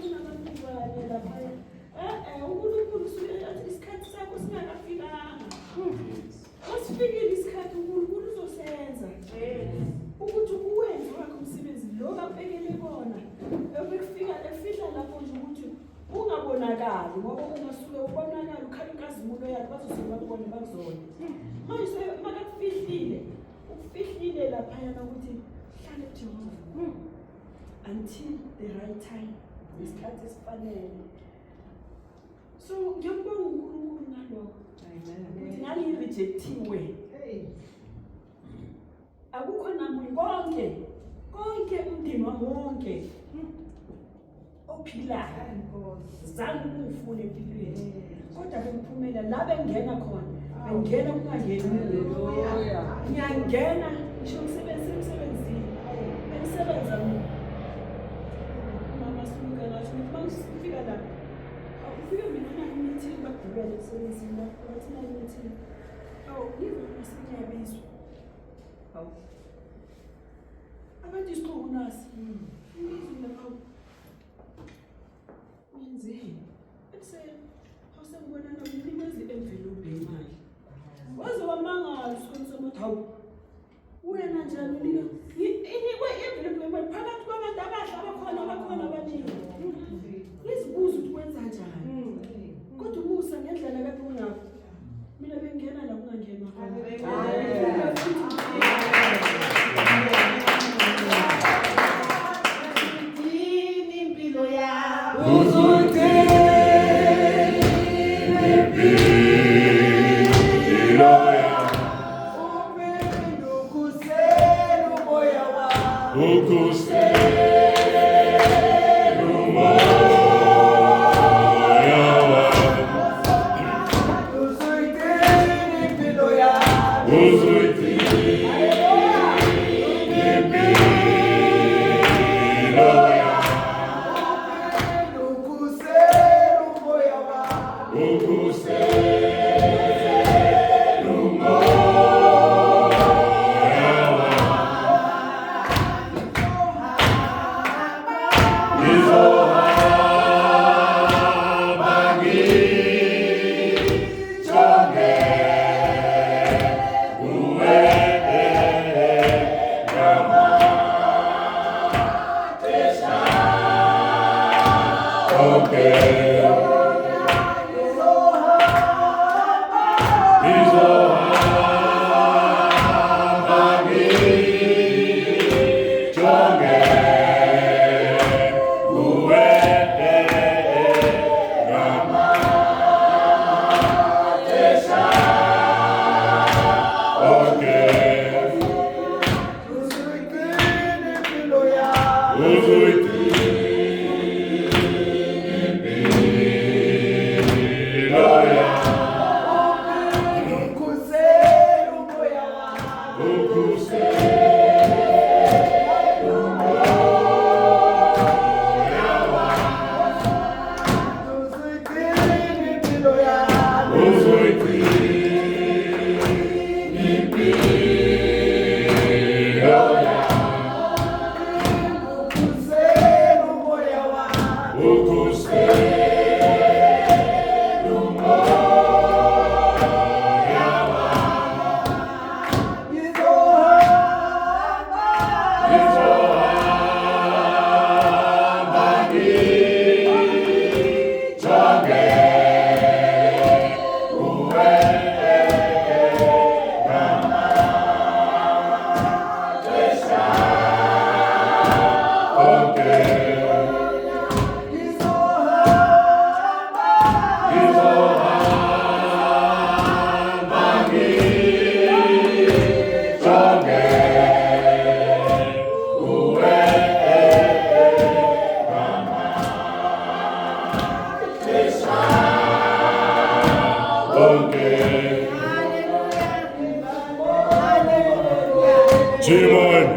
kunabantu lapha uNkulunkulu isikhathi sakho singakafikanga. Wasifikile isikhathi uNkulunkulu uzosenza ukuthi uwenze wakho umsebenzi lo abekele kona. Ekufika efihla lapho nje ukuthi ungabonakali ngoba ungasuke ubonakala ukhala inkazimulo yakho bazosuka kubona bakuzona. Manje makakufihlile ufihlile lapha yana ukuthi hlale Jehova until the right time, isikhathi esifanele. So ngiyabonga uNkulunkulu ngalokho. Amen. Ngangirejectiwe. Akukho namunye konke umndeni wami wonke ophilayo zange ungifune empilweni. Kodwa bengiphumela la bengena khona bengena kungangeni umuntu. Ngiyangena ngisho emsebenzini bengisebenza mama suka ngathi mangifika la awufike mina nami bagibele emsebenzini lapho bathi nayithi yivo masinyabizwa abantu isiqobo nasi izwi lapha yenzeni bese awusengibona nomnikezi envelope imali waze wamangala uSkhosana hawu wena njalo inikwe envelope imali phakathi kwabantu abakhona abaningi izibuzo ukuthi kwenza njani kodwa umusa ngendlela lapho ungaphi mina bengena la kungangenwa impilo yakho Jimon,